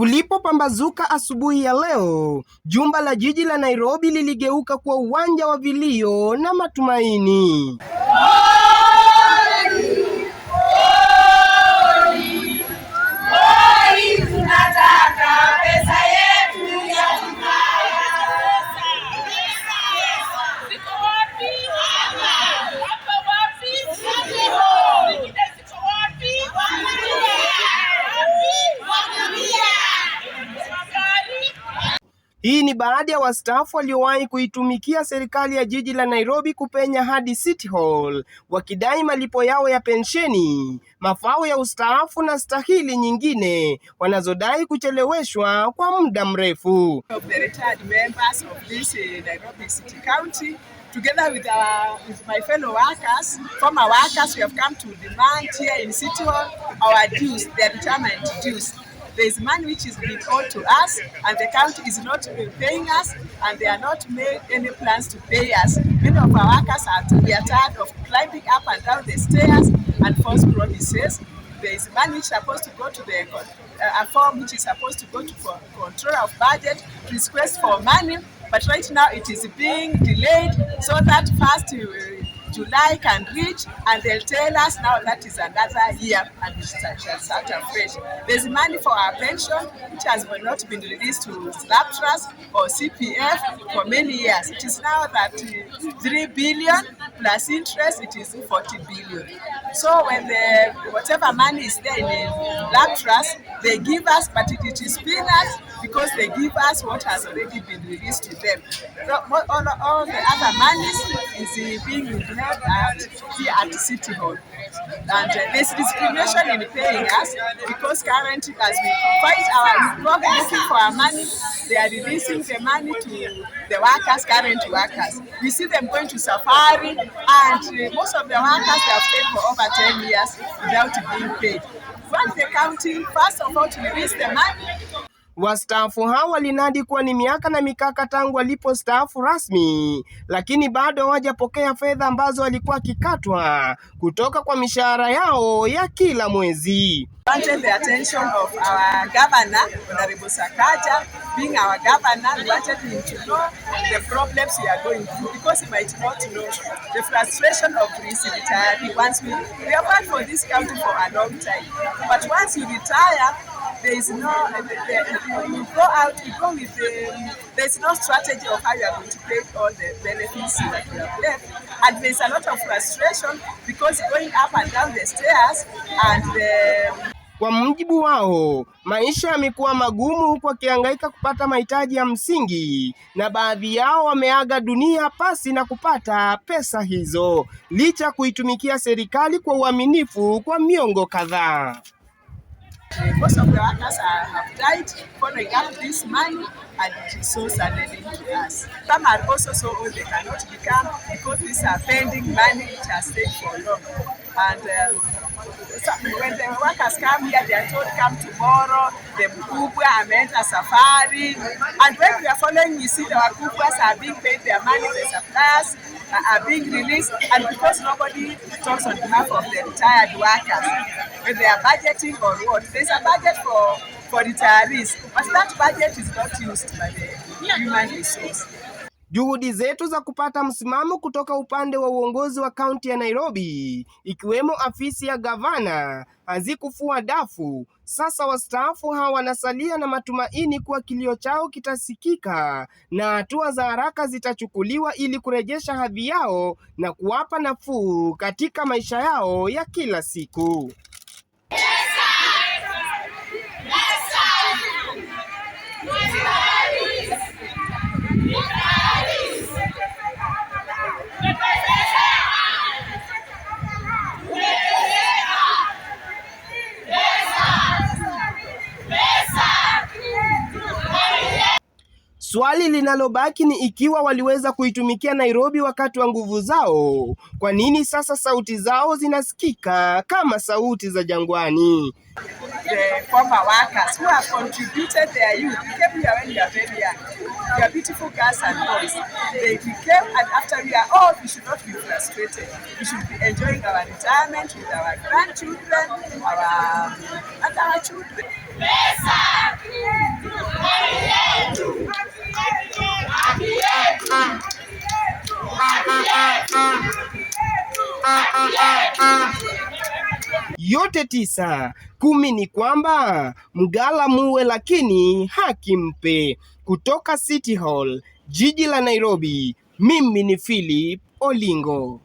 Kulipopambazuka asubuhi ya leo, jumba la jiji la Nairobi liligeuka kuwa uwanja wa vilio na matumaini. Hii ni baada ya wastaafu waliowahi kuitumikia serikali ya jiji la Nairobi kupenya hadi City Hall wakidai malipo yao ya pensheni, mafao ya ustaafu na stahili nyingine wanazodai kucheleweshwa kwa muda mrefu. Together with my fellow workers, former workers, we have come to demand here in City Hall our dues, their retirement dues. There is money which is being owed to us, and the county is not paying us, and they are not made any plans to pay us. Many of our workers we are tired of climbing up and down the stairs and false promises. There is money which is supposed to go to a form which is supposed to go to control of budget to request for money, but right now it is being delayed so that first July can reach, and they'll tell us now that is another year and we shall start afresh. There's money for our pension which has not been released to Slab Trust or CPF for many years. It is now that 3 billion plus interest, it is 40 billion. So when whatever money is there in the Slab Trust, they give us, but it is peanuts because they give us what has already been released to them. All the other monies is being held here at City Hall. And there's discrimination in paying us because currently as we fight our problem looking for our money, they are releasing the money to the workers, current workers. We see them going to safari, and most of the workers they have stayed for over 10 years without being paid. Want the county first of all to release the money. Wastaafu hao walinadi kuwa ni miaka na mikaka tangu walipostaafu rasmi, lakini bado hawajapokea fedha ambazo walikuwa wakikatwa kutoka kwa mishahara yao ya kila mwezi. Wanted the attention of our governor, Honorable Sakaja, being our governor. We wanted him to know the problems we are going through because he might not know the frustration of this retiree. Once we have worked for this county for a long time, but once you retire, there is no, you go out, you go with there is no strategy of how you are going to pay all the benefits that you have left. And there is a lot of frustration because going up and down the stairs and Kwa mujibu wao, maisha yamekuwa magumu huku wakihangaika kupata mahitaji ya msingi, na baadhi yao wameaga dunia pasi na kupata pesa hizo, licha kuitumikia serikali kwa uaminifu kwa miongo kadhaa. Most of the workers have died following up this money, and it is so saddening to us. Some are also so old they cannot become because these are pending money which has stayed for long. And when the workers come here, they are told come tomorrow, the mkubwa ameenda safari. And when we are following, we see the wakubwas are being paid their money, the suppliers are being released, and because nobody talks on behalf of the retired workers, when they are budgeting or what, there's a budget for retirees, but that budget is not used by the human resource. Juhudi zetu za kupata msimamo kutoka upande wa uongozi wa kaunti ya Nairobi, ikiwemo afisi ya gavana, hazikufua dafu. Sasa wastaafu hawa wanasalia na matumaini kuwa kilio chao kitasikika na hatua za haraka zitachukuliwa ili kurejesha hadhi yao na kuwapa nafuu katika maisha yao ya kila siku. Swali linalobaki ni ikiwa waliweza kuitumikia Nairobi wakati wa nguvu zao, kwa nini sasa sauti zao zinasikika kama sauti za jangwani? The former workers who have contributed their youth became here when we are very young. We are beautiful girls and boys. They became, and after we are old, we should not be frustrated. We should be enjoying our retirement with our grandchildren, and our children. yote 9. 10 ni kwamba mgala muwe lakini haki mpe. Kutoka City Hall, jiji la Nairobi, mimi ni Philip Olingo.